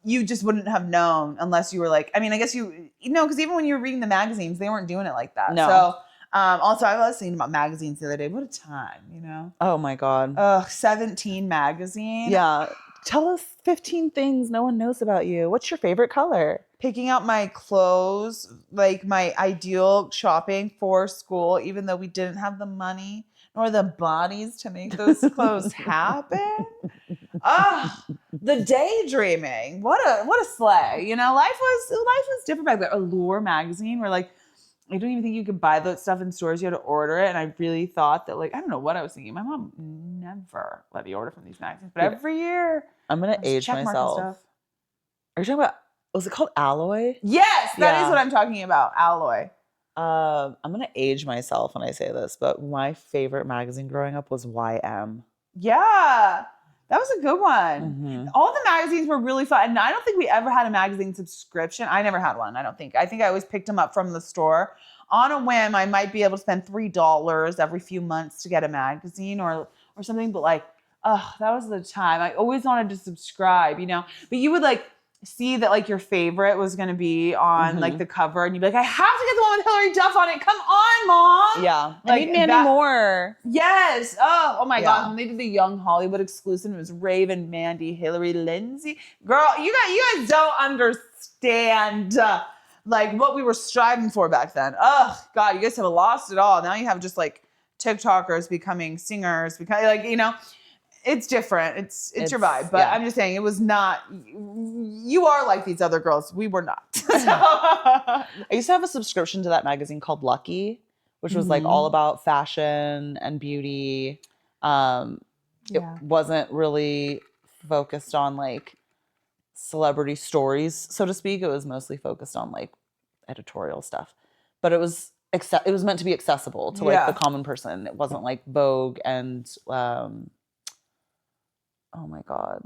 you just wouldn't have known unless you were like, I guess because even when you were reading the magazines, they weren't doing it like that. No. So, also I was thinking about magazines the other day. What a time, Oh my God. 17 magazine. Yeah. Tell us 15 things no one knows about you. What's your favorite color? Picking out my clothes, like my ideal shopping for school, even though we didn't have the money nor the bodies to make those clothes happen. The daydreaming. What a sleigh. Life was different back then. Allure magazine, where like I don't even think you could buy that stuff in stores. You had to order it. And I really thought that, like, I don't know what I was thinking. My mom never let me order from these magazines. But every year, I'm going to age myself. Are you talking about was it called Alloy? Yes, that is Yeah. what I'm talking about. Alloy. I'm gonna age myself when I say this, but my favorite magazine growing up was YM. Yeah, that was a good one. Mhm. All the magazines were really fun. And I don't think we ever had a magazine subscription. I never had one, I don't think. I think I always picked them up from the store. On a whim, I might be able to spend $3 every few months to get a magazine or something. But like, oh, that was the time. I always wanted to subscribe, you know? But you would like see that like your favorite was going to be on like the cover and you'd be like, I have to get the one with Hillary Duff on it. Come on, Mom. Yeah. I Like need Mandy that- Moore. Yes. Oh my Yeah. God. When they did the Young Hollywood exclusive, it was Raven, Mandy, Hillary, Lindsay. Girl, you guys don't understand like what we were striving for back then. Oh God, you guys have lost it all. Now you have just like TikTokers becoming singers, because like, you know, it's different. It's your vibe. But yeah. I'm just saying it was not, you are like these other girls. We were not. I used to have a subscription to that magazine called Lucky, which was like all about fashion and beauty. It wasn't really focused on like celebrity stories, so to speak. It was mostly focused on like editorial stuff, but it was meant to be accessible to like the common person. It wasn't like Vogue and oh my God,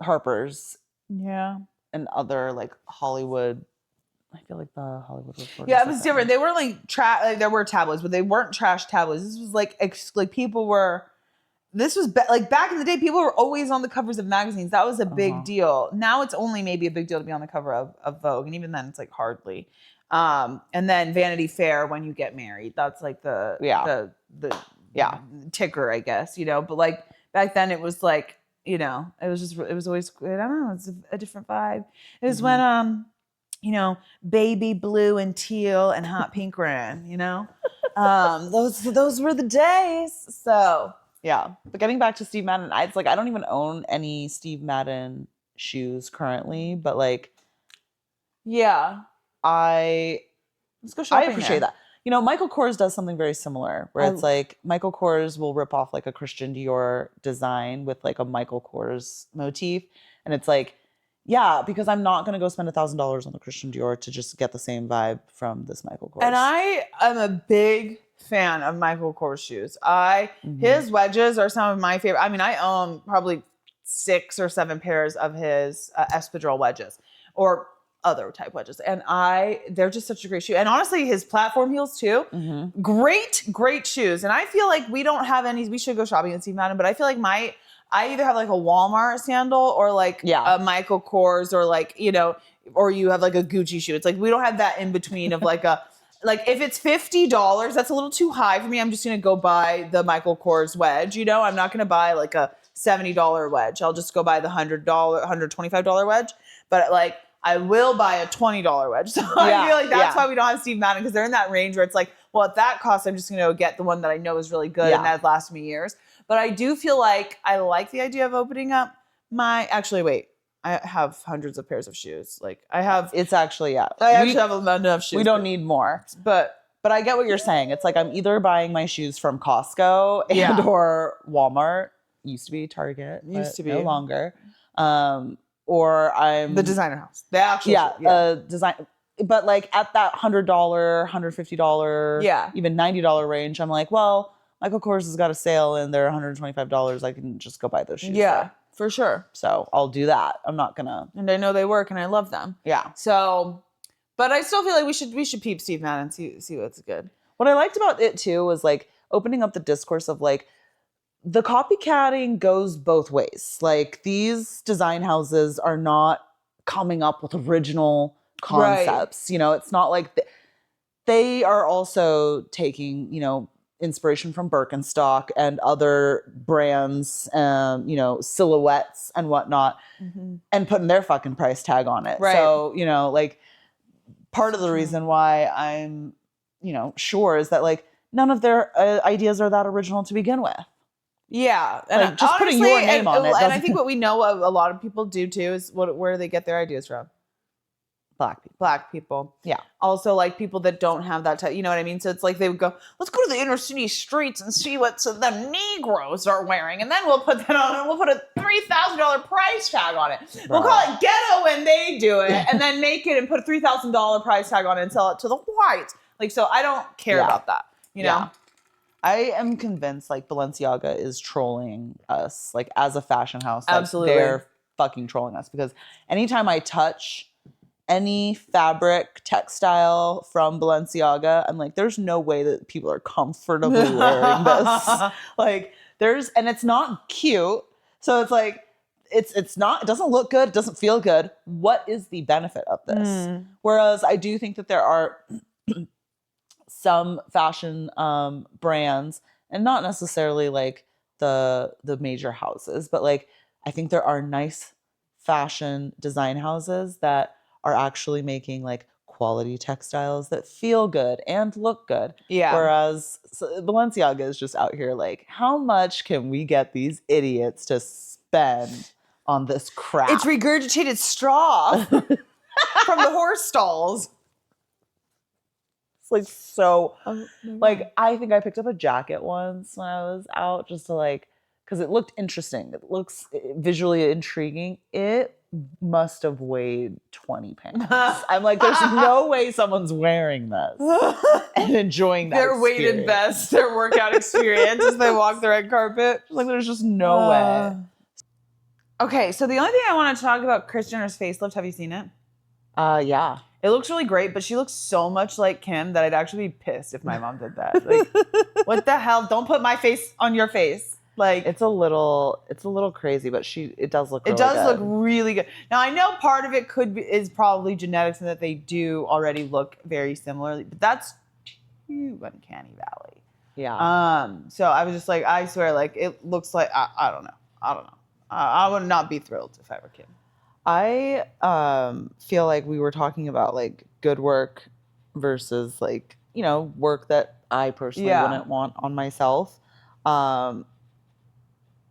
Harper's Yeah. and other like Hollywood. I feel like the Hollywood Reporter. Yeah, it was different. They weren't like there were tabloids, but they weren't trash tabloids. This was like like people were. This was like back in the day, people were always on the covers of magazines. That was a big deal. Now it's only maybe a big deal to be on the cover of Vogue, and even then, it's like hardly. And then Vanity Fair when you get married. That's like the ticker, I guess, you know. But like back then, it was like, you know, it was always, I don't know, it's a different vibe. It was when you know, baby blue and teal and hot pink were in, you know. Those were the days. So yeah. But getting back to Steve Madden, it's like I don't even own any Steve Madden shoes currently, but like, yeah, let's go shopping. I appreciate that. You know, Michael Kors does something very similar, where it's like Michael Kors will rip off like a Christian Dior design with like a Michael Kors motif, and it's like, yeah, because I'm not going to go spend $1,000 on the Christian Dior to just get the same vibe from this Michael Kors. And I am a big fan of Michael Kors shoes. His wedges are some of my favorite. I mean, I own probably 6 or 7 pairs of his espadrille wedges or other type wedges. And they're just such a great shoe. And honestly, his platform heels too. Great shoes. And I feel like we don't have any, we should go shopping at Steve Madden, but I feel like I either have like a Walmart sandal or like a Michael Kors or like, you know, or you have like a Gucci shoe. It's like, we don't have that in between of like like if it's $50, that's a little too high for me. I'm just going to go buy the Michael Kors wedge. You know, I'm not going to buy like a $70 wedge. I'll just go buy the $125 wedge. But like, I will buy a $20 wedge. So I feel like that's why we don't have Steve Madden, because they're in that range where it's like, well, at that cost, I'm just going to get the one that I know is really good and that lasts me years. But I do feel like I like the idea of opening up I have hundreds of pairs of shoes. Like I have, it's actually, I actually have enough shoes. We don't need more. But I get what you're saying. It's like I'm either buying my shoes from Costco and or Walmart. Used to be Target. Used to be. No longer. Or I'm the designer house. The actual design. But like at that $100, $150, even $90 range, I'm like, well, Michael Kors has got a sale and they're $125. I can just go buy those shoes. Yeah, there. for sure. So I'll do that. I'm not gonna. And I know they work and I love them. Yeah. So, but I still feel like we should peep Steve Madden and see what's good. What I liked about it too was like opening up the discourse of like, the copycatting goes both ways. Like these design houses are not coming up with original concepts. Right. You know, it's not like they are also taking, you know, inspiration from Birkenstock and other brands, you know, silhouettes and whatnot, and putting their fucking price tag on it. Right. So, you know, like part of the reason why I'm, you know, sure is that like none of their ideas are that original to begin with. Yeah, and like, just honestly, putting your name on it. And I think what we know a lot of people do too is where they get their ideas from. Black people. Yeah. Also, like people that don't have that type, you know what I mean? So it's like they would go, let's go to the inner city streets and see what the Negroes are wearing. And then we'll put that on and we'll put a $3,000 price tag on it. We'll call it ghetto when they do it and then make it and put a $3,000 price tag on it and sell it to the whites. Like, so I don't care about that, you know? I am convinced like Balenciaga is trolling us, like as a fashion house. Like, Absolutely. They're fucking trolling us because anytime I touch any fabric textile from Balenciaga, I'm like, there's no way that people are comfortably wearing this. Like and it's not cute. So it's like, it doesn't look good. It doesn't feel good. What is the benefit of this? Whereas I do think that there are some fashion brands, and not necessarily like the major houses, but like I think there are nice fashion design houses that are actually making like quality textiles that feel good and look good. Yeah. Whereas Balenciaga is just out here like, how much can we get these idiots to spend on this crap? It's regurgitated straw from the horse stalls. It's like so, like I think I picked up a jacket once when I was out just to like, because it looked interesting. It looks visually intriguing. It must have weighed 20 pounds. I'm like, there's no way someone's wearing this and enjoying that Their weighted vest, their workout experience as they walk the red carpet. Like, there's just no way. Okay, so the only thing I want to talk about Kris Jenner's facelift. Have you seen it? Yeah. It looks really great, but she looks so much like Kim that I'd actually be pissed if my mom did that. Like, what the hell? Don't put my face on your face. Like, It's a little crazy, but it does look really it does good. look really good. Now I know part of it is probably genetics and that they do already look very similarly, but that's too uncanny valley. Yeah. So I was just like, I swear, like it looks like I don't know. I would not be thrilled if I were Kim. I feel like we were talking about like good work versus like, you know, work that I personally wouldn't want on myself.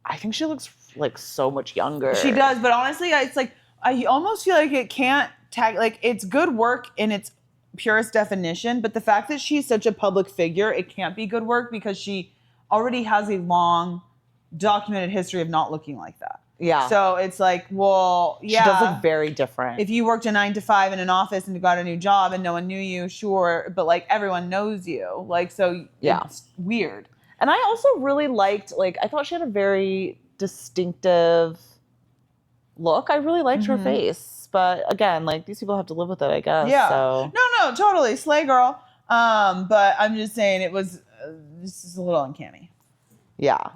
I think she looks like so much younger. She does, but honestly, it's like I almost feel like it can't tag, like it's good work in its purest definition, but the fact that she's such a public figure, it can't be good work because she already has a long documented history of not looking like that. Yeah. So it's like, well, yeah. She does look very different. If you worked a 9 to 5 in an office and you got a new job and no one knew you, sure, but like everyone knows you. Like, so it's weird. And I also really liked, like, I thought she had a very distinctive look. I really liked her face. But again, like, these people have to live with it, I guess. Yeah. So. No, totally. Slay girl. But I'm just saying it was, this is a little uncanny. Yeah.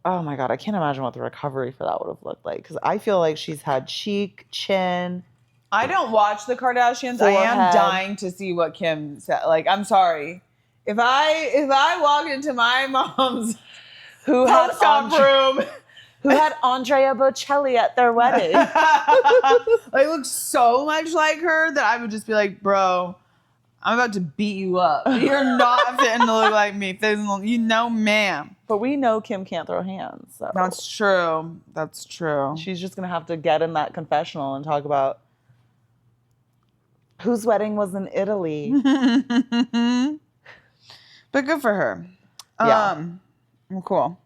Oh my God, I can't imagine what the recovery for that would have looked like. Because I feel like she's had cheek, chin. I don't watch the Kardashians. Forehead. I am dying to see what Kim said. Like, I'm sorry. If I walk into my mom's Who had room, who had Andrea Bocelli at their wedding. I look so much like her that I would just be like, bro, I'm about to beat you up. You're not fitting to look like me. You know, ma'am. But we know Kim can't throw hands. So. That's true. That's true. She's just going to have to get in that confessional and talk about whose wedding was in Italy. But good for her. Yeah. Well, cool.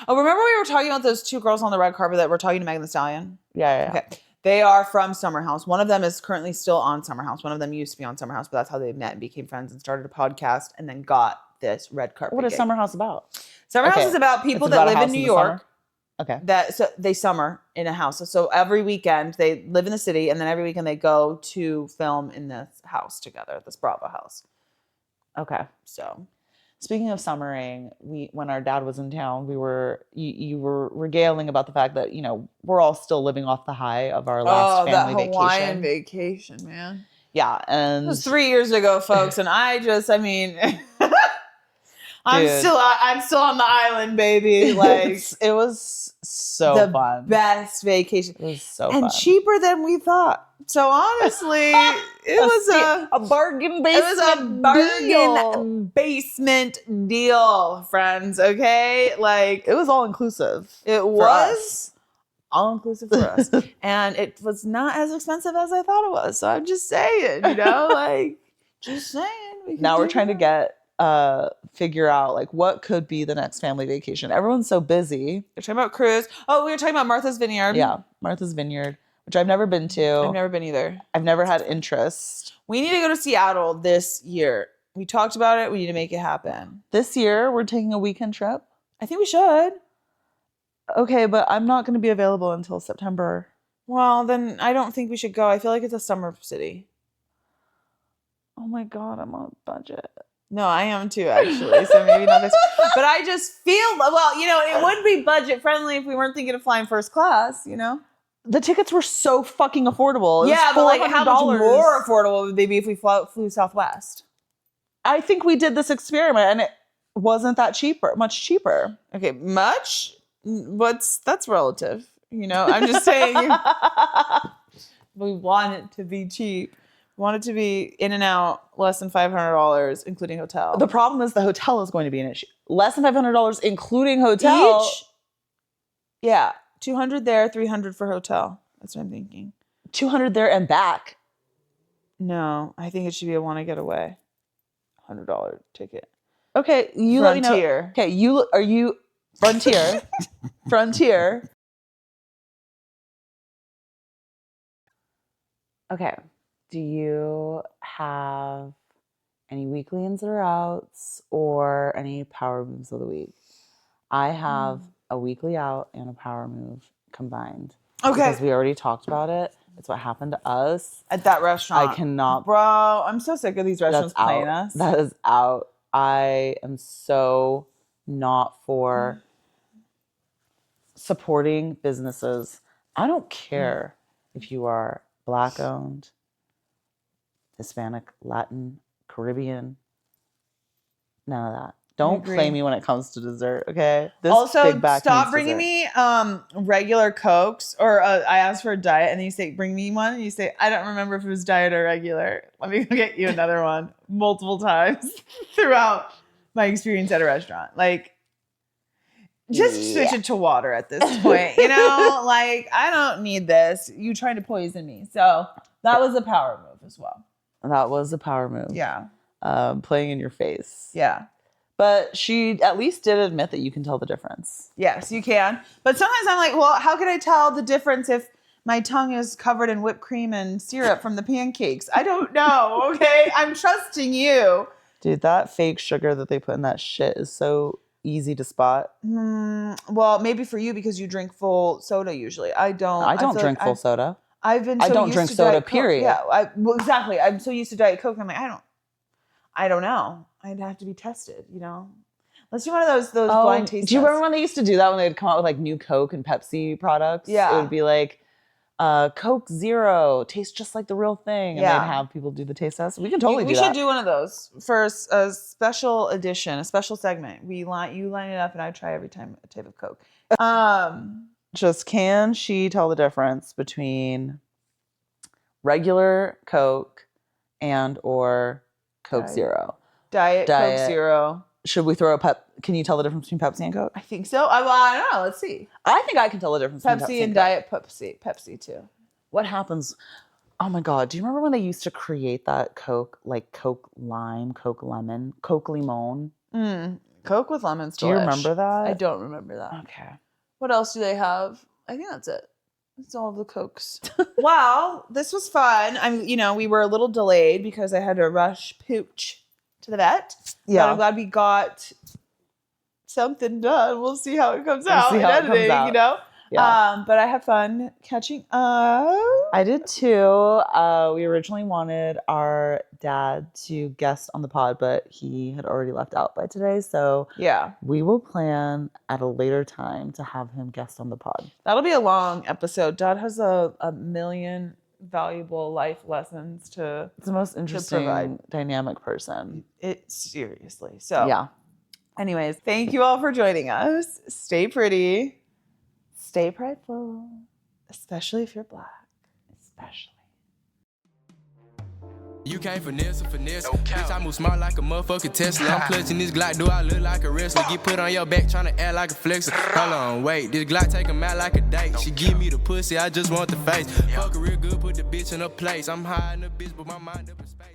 Oh, remember we were talking about those two girls on the red carpet that were talking to Megan Thee Stallion? Yeah. Okay. They are from Summer House. One of them is currently still on Summer House. One of them used to be on Summer House, but that's how they met and became friends and started a podcast and then got this red carpet What is gig. Summer House about? Summer House is about people It's that about a live house in New the York. summer? Okay. So they summer in a house. So every weekend they live in the city, and then every weekend they go to film in this house together, this Bravo house. Okay. So, Speaking of summering, when our dad was in town, you were regaling about the fact that, you know, we're all still living off the high of our last family that Hawaiian vacation. vacation, man. Yeah, and It was 3 years ago, folks, and I I'm Dude. still on the island, baby. Like it was so the fun. best vacation. It was so And fun. cheaper than we thought. So honestly, it was a bargain it basement was a bargain deal. basement deal, friends. Okay, like It was all inclusive. it was all inclusive for us, and it was not as expensive as I thought it was. So I'm just saying, like just saying. Now we're trying to figure out like what could be the next family vacation. Everyone's so busy. We're talking about cruise. Oh, we were talking about Martha's Vineyard. Yeah, Martha's Vineyard, which I've never been to. I've never been either. I've never had interest. We need to go to Seattle this year. We talked about it. We need to make it happen. This year, we're taking a weekend trip. I think we should. Okay, but I'm not going to be available until September. Well, then I don't think we should go. I feel like it's a summer city. Oh my God, I'm on a budget. No, I am too, actually. So maybe not this. But I just feel, well, it would be budget friendly if we weren't thinking of flying first class, The tickets were so fucking affordable. It was Yeah, but like how much $400. more affordable would they be if we flew Southwest? I think we did this experiment and it wasn't that much cheaper. Okay, much? That's relative. I'm just saying we want it to be cheap. We want it to be in and out, less than $500, including hotel. The problem is the hotel is going to be an issue. Less than $500, including hotel. Each? Yeah, $200 there, $300 for hotel. That's what I'm thinking. $200 there and back. No, I think it should be a want to get away. $100 ticket. Okay, you let me know. Frontier. Okay, are you Frontier? Frontier. Okay. Do you have any weekly ins or outs or any power moves of the week? I have a weekly out and a power move combined. Okay. Because we already talked about it. It's what happened to us. At that restaurant. I cannot. Bro, I'm so sick of these restaurants That's playing out. us. That is out. I am so not for supporting businesses. I don't care if you are Black owned, Hispanic, Latin, Caribbean. None of that. Don't play me when it comes to dessert, okay? This also, big back stop needs bringing dessert. me regular Cokes, or I asked for a diet, and then you say, bring me one, and you say, I don't remember if it was diet or regular. Let me go get you another one multiple times throughout my experience at a restaurant. Like, just switch it to water at this point, Like, I don't need this. You trying to poison me. So that was a power move as well. That was a power move. Yeah. Playing in your face. Yeah. But she at least did admit that you can tell the difference. Yes, you can. But sometimes I'm like, well, how could I tell the difference if my tongue is covered in whipped cream and syrup from the pancakes? I don't know, okay? I'm trusting you. Dude, that fake sugar that they put in that shit is so easy to spot. Well, maybe for you because you drink full soda usually. I don't. I don't drink full soda. I've been so I don't used drink to soda, Diet Coke. period. Yeah, exactly. I'm so used to Diet Coke. I'm like, I don't know. I'd have to be tested, Let's do one of those blind taste Do you tests. remember when they used to do that when they'd come out with like new Coke and Pepsi products? Yeah. It would be like Coke Zero tastes just like the real thing. And Yeah. they'd have people do the taste test. We can totally We do that. should do one of those for a special edition, a special segment. You line it up and I try every time a type of Coke. Just can she tell the difference between regular Coke and or Coke Zero? Diet Coke Zero. Should we throw can you tell the difference between Pepsi and Coke? I think so. I don't know. Let's see. I think I can tell the difference between Pepsi and Coke. Diet Pepsi. Pepsi too. What happens? Oh my God. Do you remember when they used to create that Coke, like Coke Lime, Coke Lemon, Coke Limon? Coke with lemons. Do you remember that? I don't remember that. Okay. What else do they have? I think that's it. It's all of the Cokes. Wow, this was fun. We were a little delayed because I had to rush Pooch to the vet. Yeah. But I'm glad we got something done. We'll see how it comes out. See how it comes out. Yeah. But I had fun catching up. I did too. We originally wanted our dad to guest on the pod, but he had already left out by today. So Yeah. we will plan at a later time to have him guest on the pod. That'll be a long episode. Dad has a million valuable life lessons to It's the most interesting provide. dynamic person. it seriously. So Yeah. Anyways, thank you all for joining us. Stay pretty. Stay prideful. Especially if you're Black. Especially. You can't finesse. Bitch, I move smart like a motherfucking Tesla. I'm clutching this Glock, do I look like a wrestler? Get put on your back, tryna act like a flexer. Hold on, wait, this Glock take him out like a date. She give me the pussy, I just want the face. Fuck her real good, put the bitch in her place. I'm high in the bitch, but my mind up in space.